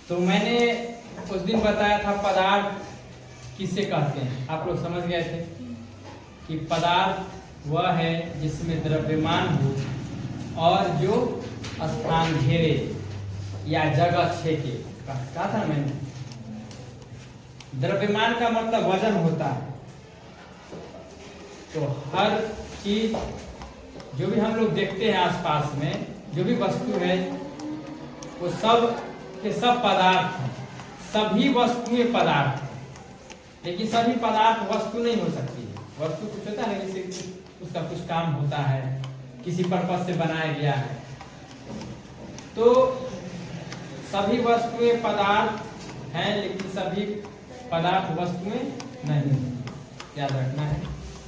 तो मैंने उस दिन बताया था पदार्थ किसे कहते हैं, आप लोग समझ गए थे कि पदार्थ वह है जिसमें द्रव्यमान हो और जो स्थान घेरे या जगह छेके। कहा था मैंने, द्रव्यमान का मतलब वजन होता है। तो हर चीज जो भी हम लोग देखते हैं आसपास में, जो भी वस्तु है वो सब के सब पदार्थ हैं। सभी वस्तुएं पदार्थ हैं, लेकिन सभी पदार्थ वस्तु नहीं हो सकती है। वस्तु कुछ होता है, जैसे उसका कुछ काम होता है, किसी पर्पज से बनाया गया है। तो सभी वस्तुएं पदार्थ हैं, लेकिन सभी पदार्थ वस्तुएं नहीं, याद रखना है।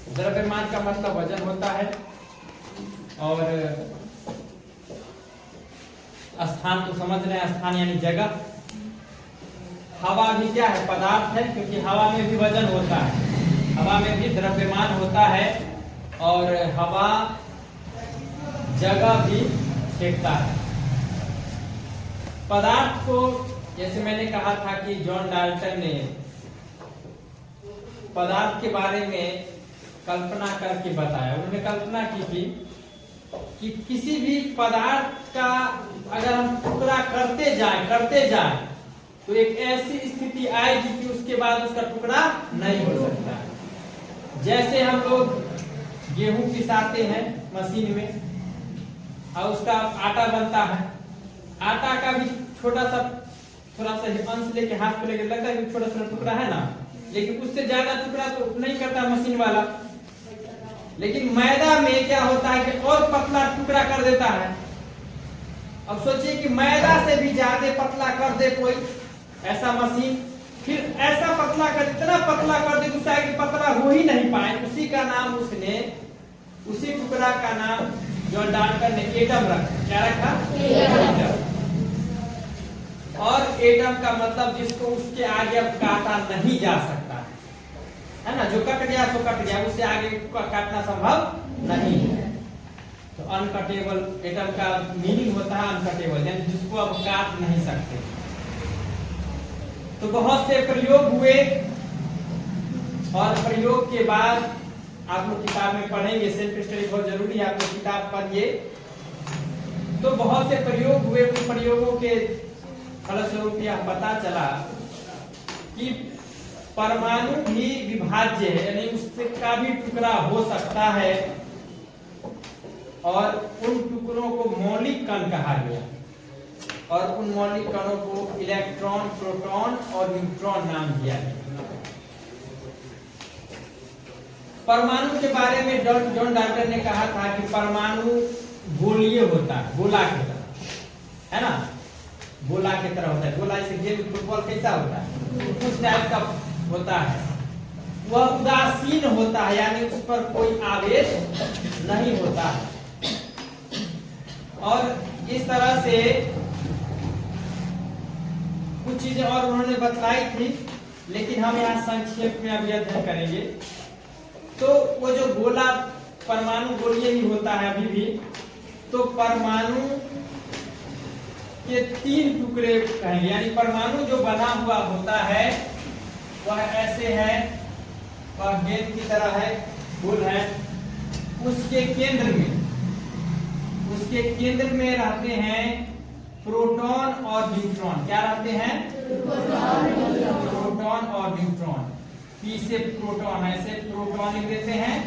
द्रव्यमान का मतलब वजन होता है और स्थान तो समझ रहे हैं, स्थान यानी जगह। हवा भी क्या है, पदार्थ है, क्योंकि हवा में भी वजन होता है, हवा में भी द्रव्यमान होता है और हवा जगह भी फेंकता है। पदार्थ को, जैसे मैंने कहा था कि जॉन डाल्टन ने पदार्थ के बारे में कल्पना करके बताया। उन्होंने कल्पना की थी कि किसी भी पदार्थ का अगर हम टुकड़ा करते जाएं तो एक ऐसी स्थिति आएगी कि उसके बाद उसका टुकड़ा नहीं हो सकता। जैसे हम लोग गेहूं पिसाते हैं मशीन में और उसका आटा बनता है, आटा का भी थोड़ा सा अंश लेके हाथ पे लेके लगता है कि छोटा सा टुकड़ा है ना, लेकिन उससे ज्यादा टुकड़ा तो नहीं करता मशीन वाला। लेकिन मैदा में क्या होता है कि और पतला टुकड़ा कर देता है। अब सोचिए कि मैदा से भी ज्यादा पतला कर दे कोई ऐसा मशीन, फिर ऐसा पतला कर, इतना पतला कर दे उससे आगे पतला हो ही नहीं पाए। उसी का नाम उसी टुकड़ा का नाम जॉन डाल्टन ने एटम रखा। क्या रखा? एटम। और एटम का मतलब जिसको उसके आगे अब काटा नहीं जा सकता है ना, जो कट गया सो कट गया, उससे आगे काटना संभव नहीं है। तो अनकटेबल, एटम का मीनिंग होता है अनकटेबल, यानी जिसको अब काट नहीं सकते। तो बहुत से प्रयोग हुए और प्रयोग के बाद आप लोग किताब में पढ़ेंगे, सेल्फ स्टडी बहुत जरूरी है, आप लोग किताब पढ़िए। तो बहुत से प्रयोग हुए, उन प्रयोगों के फलस्वरूप यह पता चला कि परमाणु भी विभाज्य है, यानी उससे का भी टुकड़ा हो सकता है और उन टुकड़ों को मौलिक कण कहा गया और उन मौलिक कणों को इलेक्ट्रॉन, प्रोटॉन और न्यूट्रॉन नाम दिया गया। परमाणु के बारे में जॉन डाल्टन ने कहा था कि परमाणु गोलीय होता है, गोला की तरह, है ना, गोला की तरह होता है। गोला जैसे गेम फुटबॉल कैसा होता है, उस टाइप का होता है। वह उदासीन होता है, यानी उस पर कोई आवेश नहीं होता है। और इस तरह से कुछ चीजें और उन्होंने बतलाई थी, लेकिन हम यहाँ संक्षेप में अभी अध्ययन करेंगे। तो वो जो गोला, परमाणु गोलीय ही होता है अभी भी। तो परमाणु के 3 टुकड़े कहेंगे, यानी परमाणु जो बना हुआ होता है वह ऐसे है, वह गेंद की तरह है, गोल है। उसके केंद्र में रहते हैं प्रोटॉन और न्यूट्रॉन। क्या रहते हैं? प्रोटॉन और न्यूट्रॉन। पी से प्रोटॉन, ऐसे प्रोटॉन लिख देते हैं,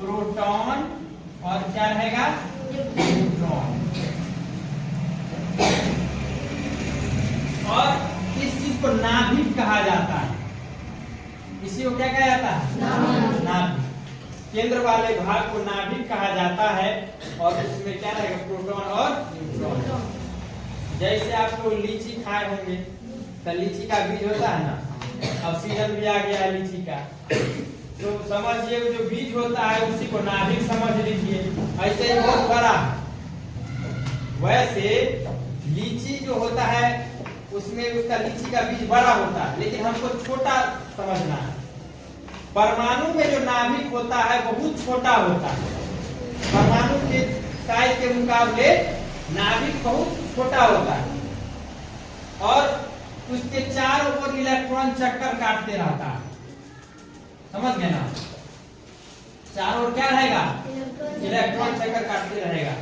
प्रोटॉन, और क्या रहेगा? न्यूट्रॉन। और इस चीज को नाभिक कहा जाता है। इसी को क्या कहा जाता है? नाभिक। केंद्र वाले भाग को नाभिक कहा जाता है और उसमें क्या रहेगा? प्रोटॉन और न्यूट्रॉन। जैसे आप लोग लीची खाए होंगे, तो लीची का बीज होता है ना, अब सीजन भी आ गया है लीची का, तो समझिए जो बीज होता है उसी को नाभिक समझ लीजिए। ऐसे ही बहुत बड़ा, वैसे लीची जो होता है उसमें उसका लीची का बीज बड़ा होता है, लेकिन हमको छोटा समझना है। परमाणु में जो नाभिक होता है बहुत छोटा होता है, परमाणु के साइज के मुकाबले नाभिक बहुत छोटा होता है। और उसके चारों ओर इलेक्ट्रॉन चक्कर काटते रहता है। समझ गए ना? चारों ओर क्या रहेगा? इलेक्ट्रॉन चक्कर काटते रहेगा।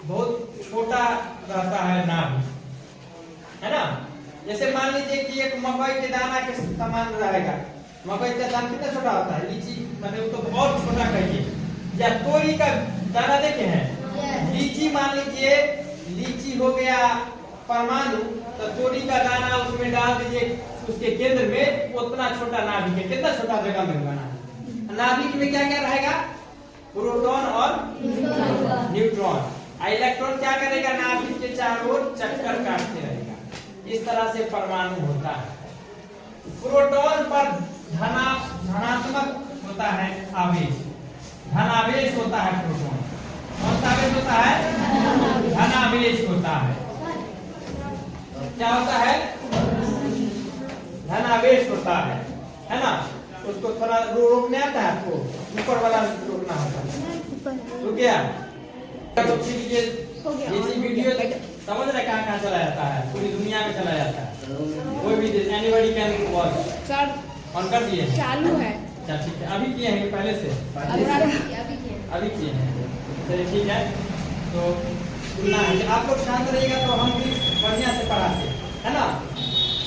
बहुत छोटा रहता है नाभि, है ना? जैसे मान लीजिए कि एक मकई के दाना के समान रहेगा। मकई का दाना कितना छोटा होता है? लीची मतलब तो बहुत छोटा कहिए, या तोरी का दाना देखे हैं? लीची मान लीजिए, लीची हो गया परमाणु, तो तोरी का दाना उसमें डाल दीजिए, उसके केंद्र में उतना छोटा नाभिक है। कितना छोटा जगह में होगा नाभिक में क्या क्या रहेगा? प्रोटॉन और न्यूट्रॉन। इलेक्ट्रॉन क्या करेगा? नाभिक के चारों ओर चक्कर काटते रहेगा। इस तरह से परमाणु होता है। प्रोटॉन पर धनात्मक होता है आवेश, धनावेश होता है प्रोटॉन। कौन सा आवेश होता है? धनावेश होता है। क्या होता है? धनावेश होता है ना? उसको थोड़ा रोकने आता है आपको? ऊपर वाला रोकना होता है। रुक गया? तो फिर ये वीडियो समझ रहे कहाँ कहाँ चला जाता है? पूरी दुनिया में चला जाता है। कोई भी एनीबॉडी कैन वॉच। ऑन कर दिए? चालू है। अच्छा ठीक है। अभी किए हैं पहले से? अभी किए हैं। चलिए ठीक है। तो सुनना है, आप लोग शांत रहिएगा तो हम भी बढ़िया से पढ़ाते है ना?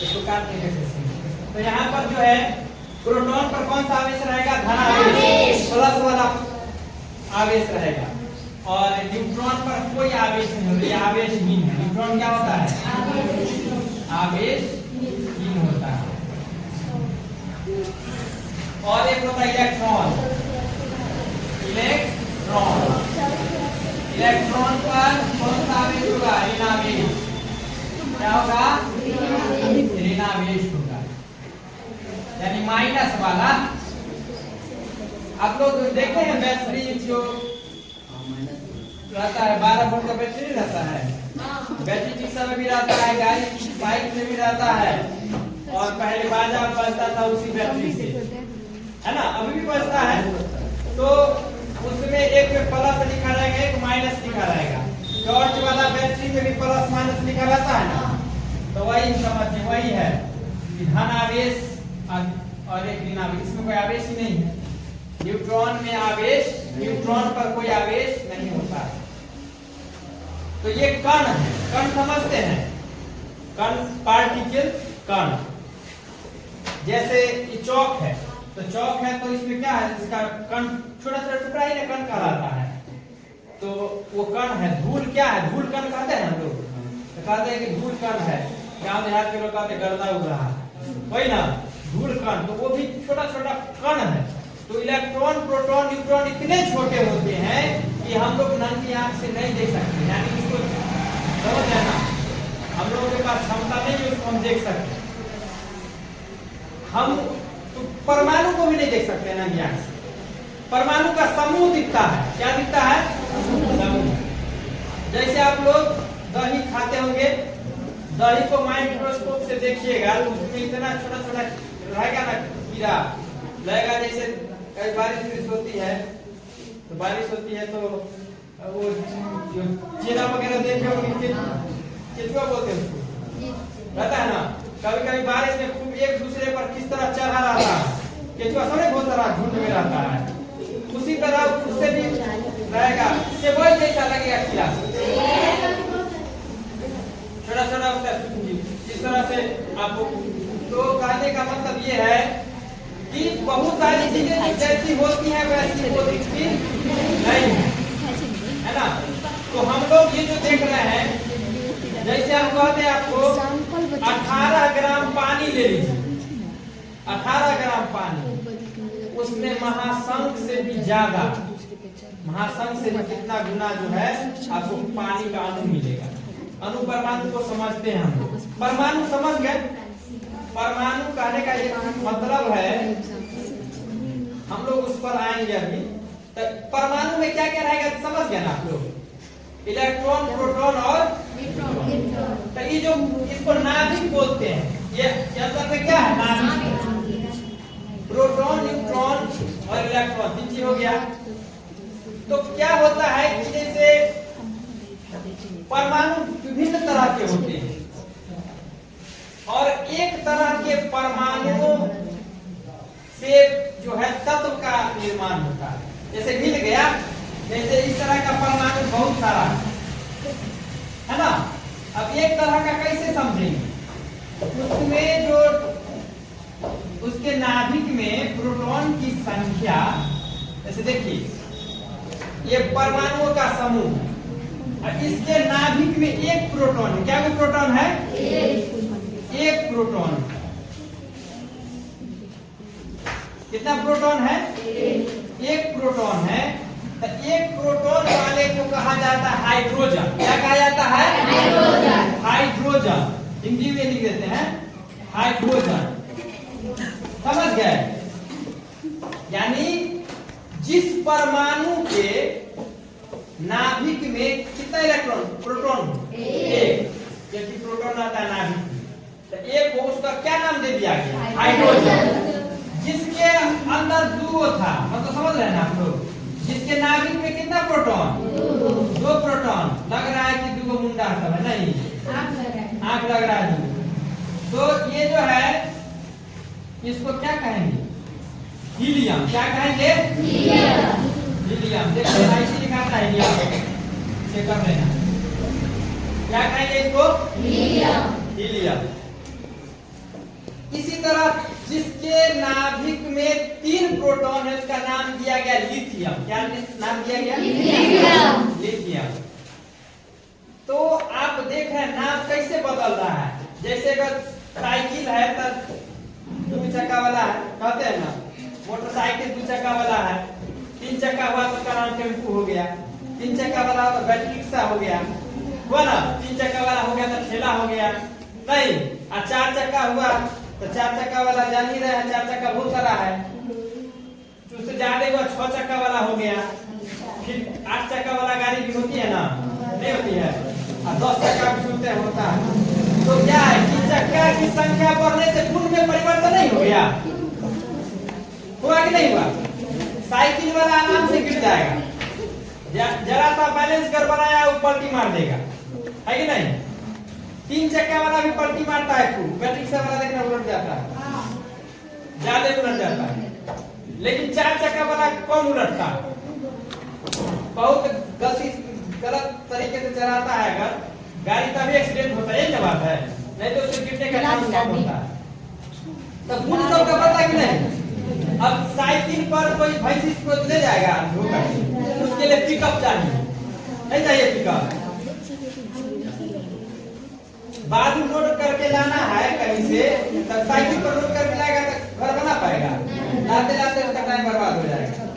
इसको काटने कैसे सीखेंगे? तो यहाँ पर जो है प्रोटॉन पर कौन सा आवेश रहेगा? धनावेश, प्लस वाला आवेश रहेगा। और न्यूट्रॉन पर कोई आवेश नहीं होता, ये आवेशहीन है। न्यूट्रॉन क्या होता है? आवेशहीन होता है। और एक होता है इलेक्ट्रॉन। इलेक्ट्रॉन पर कौन सा आवेश होगा? ऋणावेश। क्या होगा? ऋणावेश होगा, यानी माइनस वाला। आप लोग देखे हैं बैटरी जो रहता है 12 वोल्ट का बैटरी रहता है, बैटरी रिक्शा में भी रहता है, गाड़ी बाइक में भी रहता है, और पहले बाजा बजता था उसी बैटरी से, है ना? अभी भी बजता है। तो उसमें एक में प्लस लिखा रहेगा, एक माइनस लिखा रहेगा। टॉर्च वाला बैटरी में भी प्लस माइनस लिखा रहता है ना? तो वही समझिए, वही है धनावेश और एक ऋणावेश। इसमें कोई आवेश ही नहीं है। न्यूट्रॉन में आवेश, न्यूट्रॉन पर कोई आवेश नहीं होता है। तो ये कण है, कण समझते हैं? कण, पार्टिकल, कण। जैसे ये चौक है, तो चौक है तो इसमें क्या है? इसका कण छोटा छोटा टुकड़ा ही ना कण कहलाता है। तो वो कण है। धूल क्या है? धूल कण कहते हैं हम लोग, तो कहते हैं कि धूल कण है। गांव देहात के लोग कहते गर्दा उड़ रहा है, वही ना धूल कण। तो वो भी छोटा छोटा कण है। तो इलेक्ट्रॉन, प्रोटॉन, न्यूट्रॉन इतने छोटे होते हैं कि हम लोग नंगी आंख से नहीं देख सकते। यानी इसको समझ है ना? हम लोगों के पास क्षमता नहीं है उसको हम देख सकते। हम तो परमाणु को भी नहीं देख सकते नंगी आंख से। परमाणु का समूह दिखता है। क्या दिखता है? समूह। जैसे आप लोग दही खाते होंगे, दही को माइक्रोस्कोप से देखिएगा, उसमें इतना छोटा छोटा रहेगा ना कीड़ा लगेगा। जैसे कई बारिश होती है, तो बारिश होती है तो वो जो चेरा वगैरह देखे होंगे, केचुआ बोलते हैं उसको, रहता है ना? कभी कभी बारिश में खूब एक दूसरे पर किस तरह चढ़ा रहता है, केचुआ समय बहुत सारा झुंड में रहता है। उसी तरह उससे भी रहेगा, इससे वही जैसा लगेगा कीड़ा, छोटा छोटा उसका इस तरह से आपको। तो कहने का मतलब ये है कि बहुत सारी चीजें जैसी होती हैं वैसी वो दिखती नहीं है ना? तो हम लोग ये जो देख रहे हैं, जैसे हम कहते हैं आपको 18 ग्राम पानी ले लीजिए, 18 ग्राम पानी, उसमें महाशंख से भी ज्यादा, महाशंख से भी कितना गुना जो है आपको पानी का अणु मिलेगा। अणु परमाणु को समझते हैं हम लोग। परमाणु समझ गए? परमाणु कहने का एक मतलब है, हम लोग उस पर आएंगे अभी। तो परमाणु में क्या क्या रहेगा समझ गए ना आप लोग? इलेक्ट्रॉन, प्रोटॉन और न्यूट्रॉन। तो ये जो इसको नाभिक बोलते हैं, ये अंदर में क्या है? नाभिक। प्रोटॉन, न्यूट्रॉन और इलेक्ट्रॉन, तीन चीज हो गया। तो क्या होता है कि जैसे परमाणु विभिन्न तरह के होते हैं, परमाणुओं से जो है तत्व का निर्माण होता है। जैसे मिल गया, जैसे इस तरह का परमाणु बहुत सारा है ना। अब एक तरह का कैसे समझेंगे, उसमें जो उसके नाभिक में प्रोटॉन की संख्या, जैसे देखिए ये परमाणुओं का समूह, इसके नाभिक में एक प्रोटॉन है। क्या वो प्रोटॉन है? एक प्रोटॉन। कितना प्रोटॉन है? एक प्रोटॉन है। तो एक प्रोटॉन वाले को कहा जाता है हाइड्रोजन। क्या कहा जाता है? हाइड्रोजन। हाइड्रोजन हिंदी में लिख देते हैं हाइड्रोजन। समझ गए? यानी जिस परमाणु के नाभिक में कितना इलेक्ट्रॉन? प्रोटॉन एक। जैसे प्रोटॉन आता है नाभिक में, तो एक को उसका क्या नाम दे दिया गया? हाइड्रोजन। जिसके अंदर दो था, मतलब समझ रहे हैं ना आप लोग, जिसके नाभिक में कितना प्रोटॉन? दो प्रोटॉन। लग रहा है कि दो मुंडा सब है, नहीं आंख लग रहा है दो। तो ये जो है इसको क्या कहेंगे? हीलियम। क्या कहेंगे? हीलियम। देखो ऐसे लिखा था हीलियम, चेक कर लेना। क्या कहेंगे इसको? हीलियम। इसी तरह जिसके नाभिक में 3 प्रोटॉन है उसका नाम दिया गया लिथियम। क्या नाम दिया गया? लिथियम। तो आप देख रहे हैं नाम कैसे बदल रहा है। जैसे अगर साइकिल है तो 2 चक्का वाला है, कहते हैं ना। मोटरसाइकिल 2 चक्का वाला है, 3 चक्का हुआ तो उसका नाम टेम्पू हो गया, 3 चक्का वाला तो बैटरी रिक्शा हो गया, हुआ ना। 3 चक्का वाला हो गया तो ठेला हो गया, नहीं। और 4 चक्का हुआ तो 4 चक्का वाला जान ही रहे हैं, 4 चक्का बहुत सारा है। उससे ज्यादा हुआ 6 चक्का वाला हो गया। फिर 8 चक्का वाला गाड़ी भी होती है ना, नहीं होती है। और 10 चक्का भी सुनते हैं होता है। तो क्या है कि चक्का की संख्या बढ़ने से गुण में परिवर्तन नहीं हो गया? हुआ कि नहीं हुआ? साइकिल वाला आराम से गिर जाएगा, जरा सा बैलेंस गड़बड़ाया वो पलटी मार देगा, है कि नहीं? 3 चक्का वाला भी पलटी मारता है खूब, बैटरी से वाला देखना उलट जाता है, ज्यादा उलट जाता है। लेकिन 4 चक्का वाला कम उलटता है, बहुत गलत तरीके से चलाता है अगर गाड़ी का भी एक्सीडेंट होता है, ये बात है। नहीं तो उससे गिरने का चांस कम होता है। तो गुण सब का पता कि नहीं? अब साइकिल पर कोई भैंस को ले जाएगा उसके लिए पिकअप चाहिए, नहीं चाहिए पिकअप। बालू लोड करके लाना है कहीं से, तब साइकिल पर लोड करके लाएगा तो घर बना पाएगा? लाते लाते उसका टाइम बर्बाद हो जाएगा।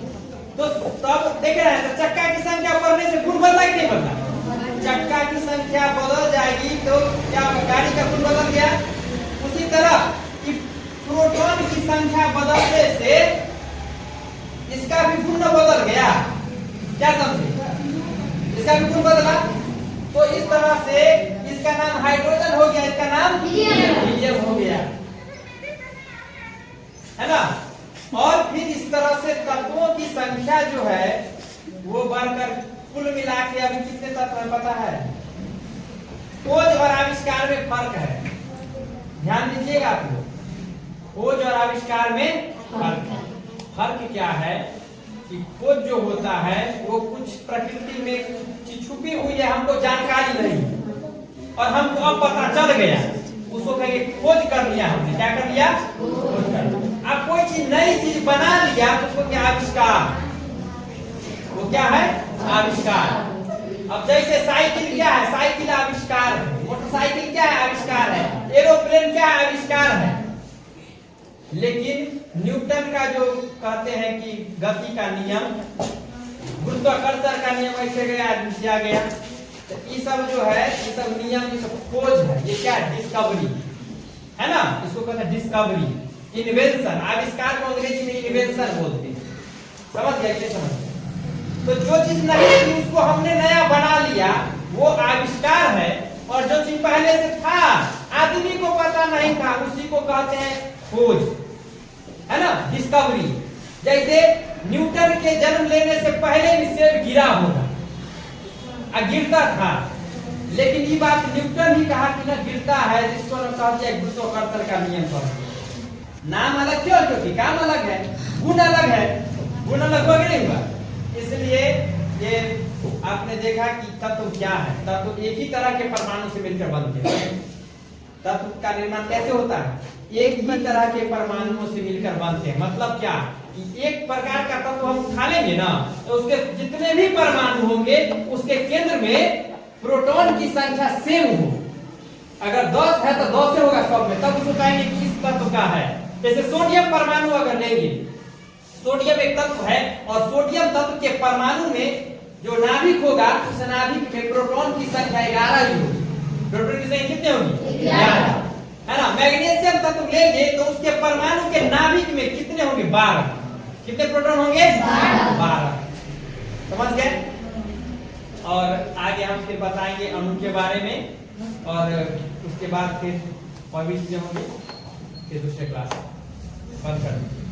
तो तब देख रहे हैं तो चक्का की संख्या बढ़ने से गुण बदला कि नहीं बदला? चक्का की संख्या बदल जाएगी तो क्या गाड़ी का गुण बदल गया? उसी तरह कि प्रोटॉन की संख्या बदलने से इसका भी गुण बदल गया। क्या समझे? इसका भी गुण बदला। तो इस तरह से इसका नाम हाइड्रोजन हो गया, इसका नाम हीलियम हो गया, है ना। और फिर इस तरह से तत्वों की संख्या जो है वो बढ़कर कुल मिला के अभी कितने तत्व है पता है? खोज और आविष्कार में फर्क है, ध्यान दीजिएगा आप लोग। खोज और आविष्कार में फर्क है। फर्क क्या है कि खोज जो होता है वो कुछ प्रकृति में चीज छुपी हुई है, हमको जानकारी नहीं और हमको अब पता चल गया, उसको कहेंगे खोज कर लिया हमने। क्या कर लिया? खोज कर लिया। अब कोई चीज नई चीज बना लिया तो उसको क्या? आविष्कार। वो क्या है? आविष्कार। अब जैसे साइकिल क्या है? साइकिल आविष्कार है। मोटरसाइकिल क्या है? आविष्कार है। एरोप्लेन क्या है? आविष्कार है। लेकिन न्यूटन का जो कहते हैं कि गति का नियम, गुरुत्वाकर्षण का नियम ऐसे गया दिया गया, तो ये सब जो है ये सब नियम, ये सब खोज है। ये क्या है? डिस्कवरी है ना। इसको कहते हैं डिस्कवरी, इन्वेंशन। आविष्कार को अंग्रेजी में इन्वेंशन बोलते हैं। समझ गया? ये समझ। तो जो चीज नहीं थी उसको हमने नया बना लिया, वो आविष्कार है। और जो चीज पहले से था आदमी को पता नहीं था, उसी को कहते हैं खोज, है ना, डिस्कवरी। जैसे न्यूटन के जन्म लेने से पहले भी सेब गिरा होगा, गिरता था, लेकिन ये बात न्यूटन ही कहा कि ना गिरता है, जिसको कहते हैं गुरुत्वाकर्षण का नियम पर। नाम अलग क्यों? क्योंकि काम अलग है, गुण अलग है, गुण अलग हुआ कि नहीं हुआ? इसलिए ये आपने देखा कि तत्व क्या है, तत्व एक ही तरह के परमाणु से मिलकर बनते हैं। तत्व का निर्माण कैसे होता है? एक ही तरह के परमाणुओं से मिलकर बनते हैं। मतलब क्या कि एक प्रकार का तत्व हम उठा लेंगे ना, तो उसके जितने भी परमाणु होंगे उसके केंद्र में प्रोटॉन की संख्या सेम हो। अगर 10 है तो 10 से होगा सब में, तब उसको कहेंगे कि इस तत्व का है। जैसे सोडियम परमाणु अगर लेंगे, सोडियम एक तत्व है और सोडियम तत्व के परमाणु में जो नाभिक होगा उस नाभिक में प्रोटॉन की संख्या 11 ही होगी। प्रोटॉन की संख्या कितनी होगी? 11, है ना। मैग्नीशियम तत्व लेंगे तो उसके परमाणु के नाभिक में कितने होंगे? 12। कितने प्रोटॉन होंगे? 12। समझ गए? और आगे हम फिर बताएंगे अणु के बारे में, और उसके बाद फिर और भी चीजें होंगी फिर दूसरे क्लास बंद कर देंगे।